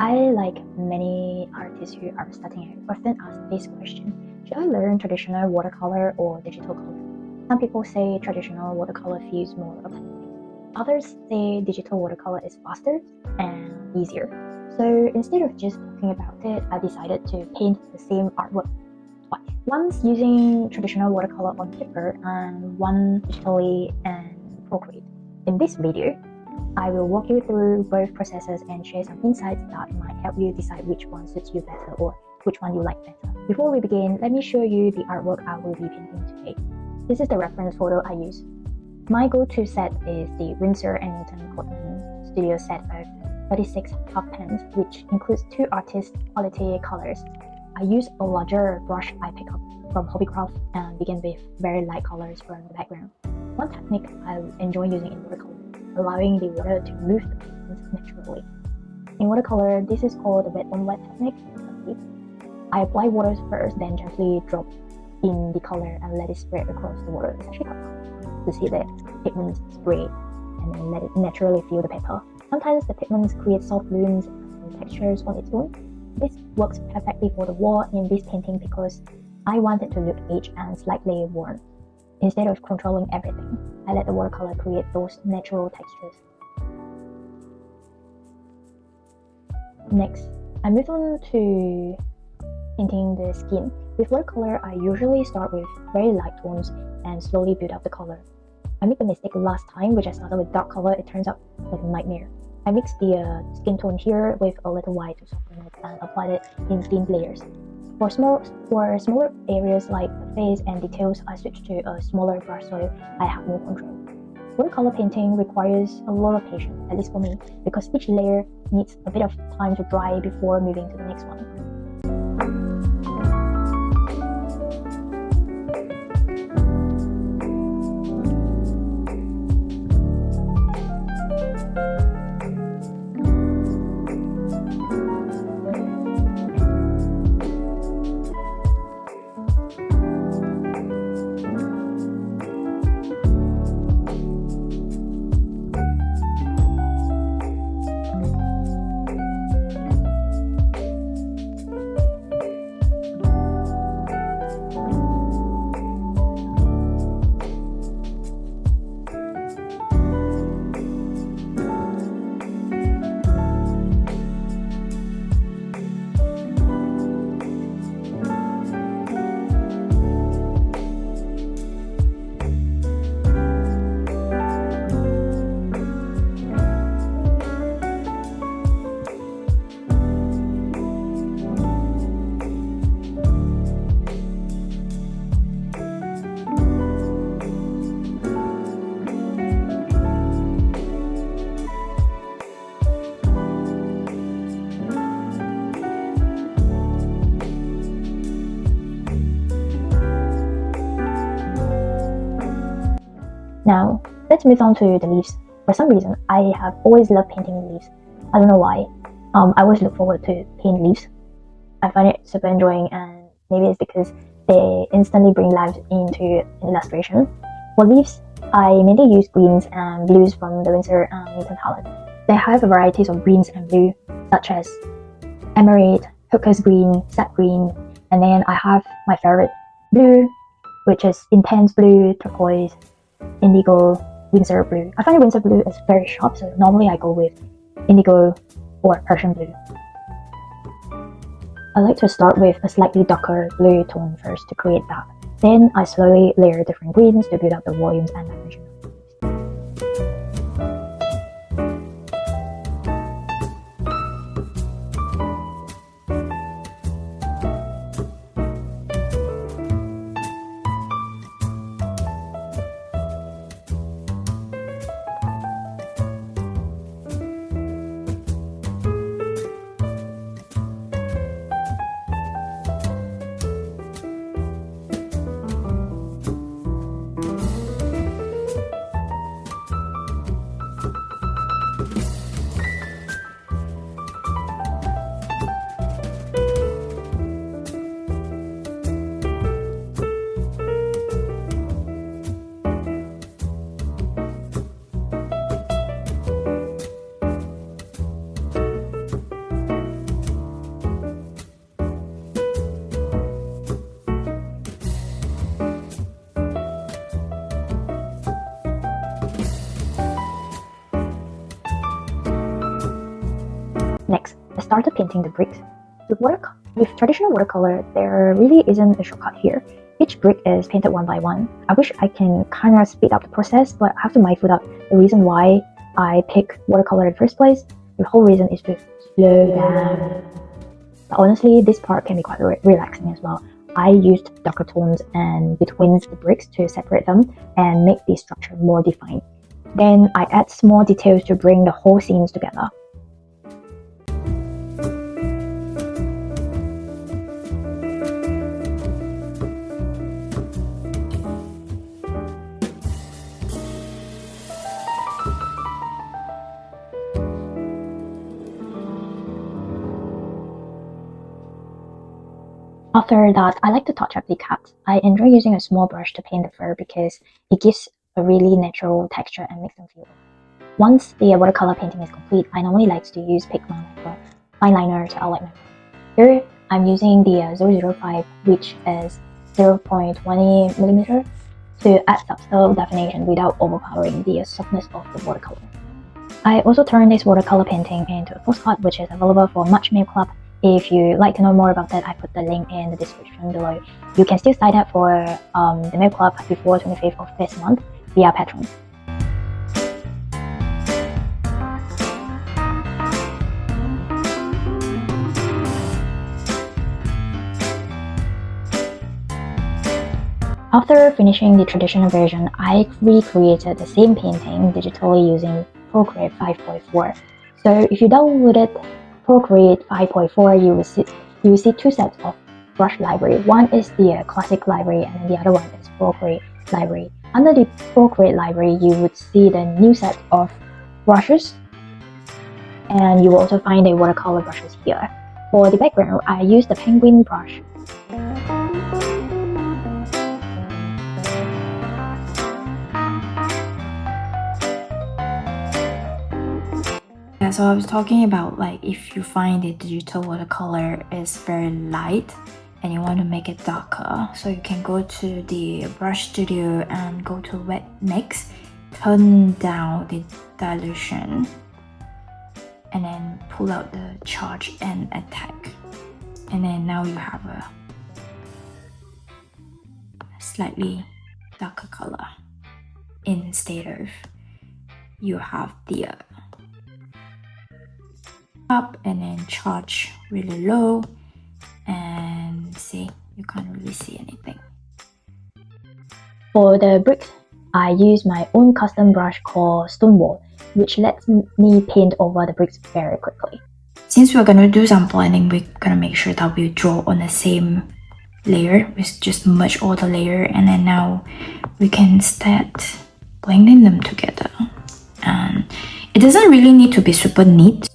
I, like many artists who are starting out, often ask this question: should I learn traditional watercolor or digital color? Some people say traditional watercolor feels more authentic. Others say digital watercolor is faster and easier. So instead of just talking about it, I decided to paint the same artwork twice. Once using traditional watercolor on paper and one digitally in PROCREATE. In this video, I will walk you through both processes and share some insights that might help you decide which one suits you better or which one you like better. Before we begin, let me show you the artwork I will be painting today. This is the reference photo I use. My go-to set is the Winsor and Cotman studio set of 36 half pans, which includes 2 artist quality colors. I use a larger brush I pick up from Hobbycraft and begin with very light colors from the background. One technique I enjoy using in watercolor, allowing the water to move the pigments naturally. In watercolor, this is called the wet on wet technique. I apply water first, then gently drop in the color and let it spread across the water. It's actually quite to see the pigments spray and then let it naturally fill the paper. Sometimes the pigments create soft blooms and textures on its own. This works perfectly for the wall in this painting because I want it to look aged and slightly worn. Instead of controlling everything, I let the watercolor create those natural textures. Next, I move on to painting the skin. With watercolor, I usually start with very light tones and slowly build up the color. I made the mistake last time, which I started with dark color. It turns out like a nightmare. I mixed the skin tone here with a little white to soften it and applied it in thin layers. For smaller areas like the face and details, I switched to a smaller brush so I have more control. Watercolor painting requires a lot of patience, at least for me, because each layer needs a bit of time to dry before moving to the next one. Now, let's move on to the leaves. For some reason, I have always loved painting leaves. I don't know why. I always look forward to paint leaves. I find it super enjoying, and maybe it's because they instantly bring life into illustration. For leaves, I mainly use greens and blues from the Winsor and Newton palette. They have varieties of greens and blue, such as emerald, hooker's green, sap green, and then I have my favorite blue, which is intense blue, turquoise, indigo, Winsor blue. I find Winsor blue is very sharp, so normally I go with indigo or Persian blue. I like to start with a slightly darker blue tone first to create that. Then I slowly layer different greens to build up the volumes and dimensions. Next, I started painting the bricks. With traditional watercolor, there really isn't a shortcut here. Each brick is painted one by one. I wish I can kind of speed up the process, but I have to mindful out the reason why I pick watercolor in the first place. The whole reason is to slow down. But honestly, this part can be quite relaxing as well. I used darker tones and between the bricks to separate them and make the structure more defined. Then I add small details to bring the whole scenes together. After that, I like to touch up the cat. I enjoy using a small brush to paint the fur because it gives a really natural texture and makes them feel. Once the watercolor painting is complete, I normally like to use Cotman like a fine liner to outline my fur. Here, I'm using the 005, which is 0.20mm, to add subtle definition without overpowering the softness of the watercolor. I also turned this watercolor painting into a postcard, which is available for Much Mail Club. If you'd like to know more about that, I put the link in the description below. You can still sign up for the Mail Club before 25th of this month via Patreon. After finishing the traditional version, I recreated the same painting digitally using PROCREATE 5.4. So if you downloaded PROCREATE 5.4, you will see two sets of brush library. One is the classic library, and then the other one is PROCREATE library. Under the PROCREATE library, you would see the new set of brushes, and you will also find the watercolor brushes here. For the background, I used the penguin brush. Yeah, so I was talking about like if you find the digital watercolor is very light and you want to make it darker, so you can go to the brush studio and go to wet mix, turn down the dilution, and then pull out the charge and attack, and then now you have a slightly darker color instead of you have the up and then charge really low, and see, you can't really see anything. For the bricks, I use my own custom brush called Stonewall, which lets me paint over the bricks very quickly. Since we're gonna do some blending, we're gonna make sure that we draw on the same layer. We just merge all the layer, and then now we can start blending them together. And it doesn't really need to be super neat.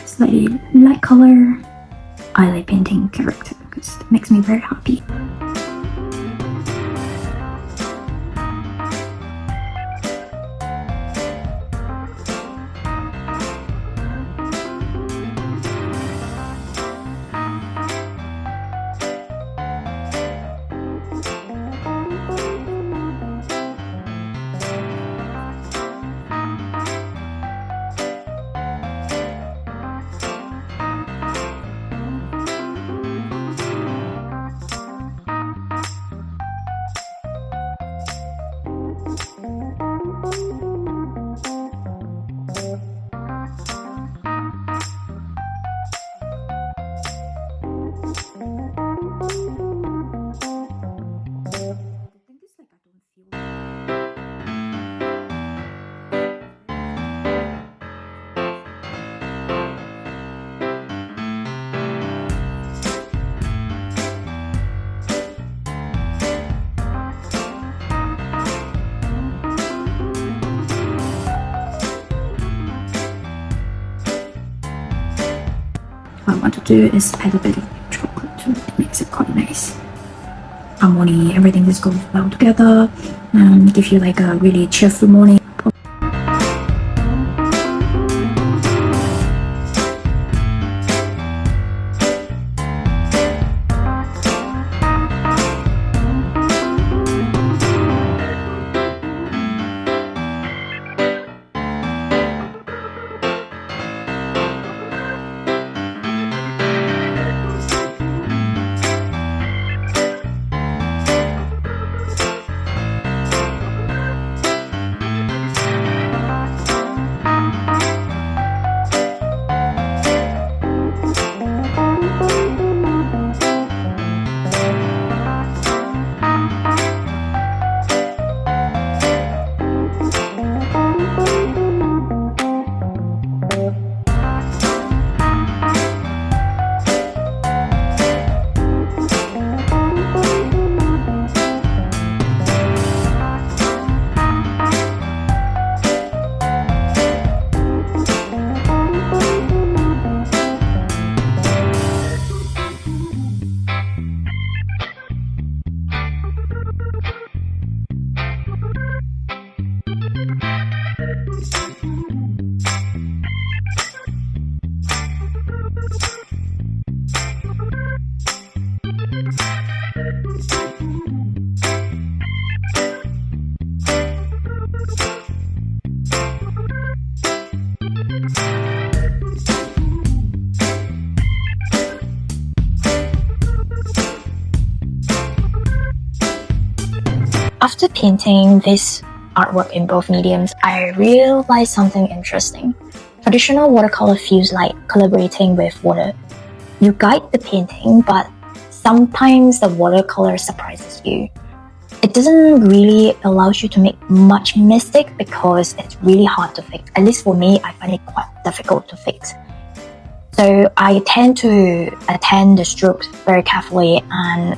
Slightly light color. I like painting character because it makes me very happy. What I want to do is add a bit of chocolate to it. It makes it quite nice. harmony, everything just goes well together and give you like a really cheerful morning. After painting this artwork in both mediums, I realized something interesting. Traditional watercolor feels like collaborating with water. You guide the painting, but sometimes the watercolor surprises you. It doesn't really allow you to make much mistake because it's really hard to fix. At least for me, I find it quite difficult to fix. So I tend to attend the strokes very carefully, and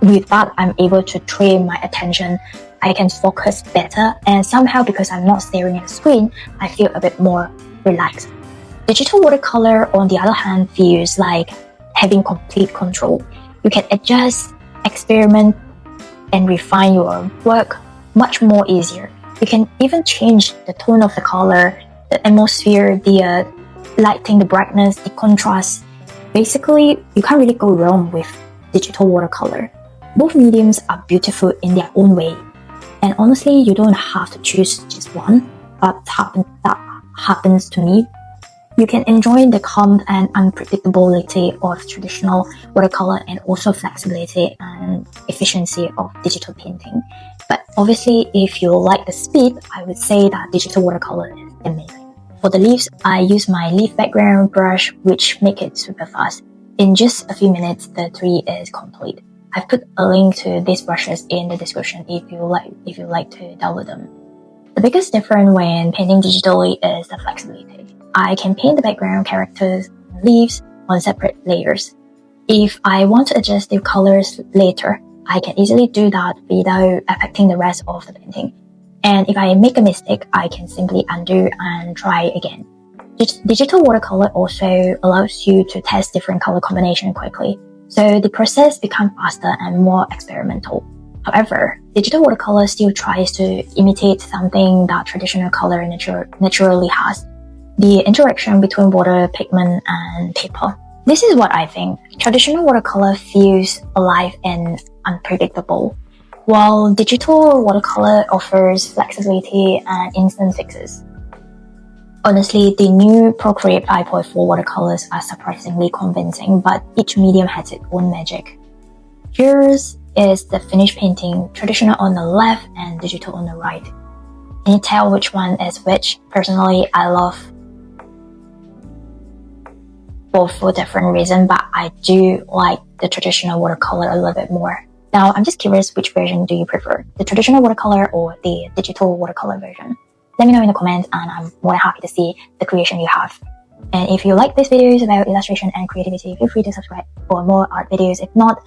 with that, I'm able to train my attention. I can focus better, and somehow because I'm not staring at the screen, I feel a bit more relaxed. Digital watercolor, on the other hand, feels like having complete control. You can adjust, experiment, and refine your work much more easier. You can even change the tone of the color, the atmosphere, the lighting, the brightness, the contrast. Basically, you can't really go wrong with digital watercolor. Both mediums are beautiful in their own way. And honestly, you don't have to choose just one, but that happens to me. You can enjoy the calm and unpredictability of traditional watercolor and also flexibility and efficiency of digital painting. But obviously, if you like the speed, I would say that digital watercolor is amazing. For the leaves, I use my leaf background brush, which make it super fast. In just a few minutes, the tree is complete. I've put a link to these brushes in the description if you like to download them. The biggest difference when painting digitally is the flexibility. I can paint the background, characters, and leaves on separate layers. If I want to adjust the colors later, I can easily do that without affecting the rest of the painting. And if I make a mistake, I can simply undo and try again. Digital watercolor also allows you to test different color combinations quickly. So the process becomes faster and more experimental. However, digital watercolor still tries to imitate something that traditional color naturally has: the interaction between water, pigment, and paper. This is what I think. Traditional watercolor feels alive and unpredictable, while digital watercolor offers flexibility and instant fixes. Honestly, the new PROCREATE 5.4 watercolors are surprisingly convincing, but each medium has its own magic. Here's is the finished painting, traditional on the left and digital on the right. Can you tell which one is which? Personally, I love both for different reasons, but I do like the traditional watercolor a little bit more. Now, I'm just curious, which version do you prefer? The traditional watercolor or the digital watercolor version? Let me know in the comments, and I'm more than happy to see the creation you have. And if you like these videos about illustration and creativity, feel free to subscribe for more art videos. If not,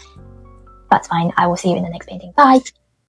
that's fine. I will see you in the next painting. Bye!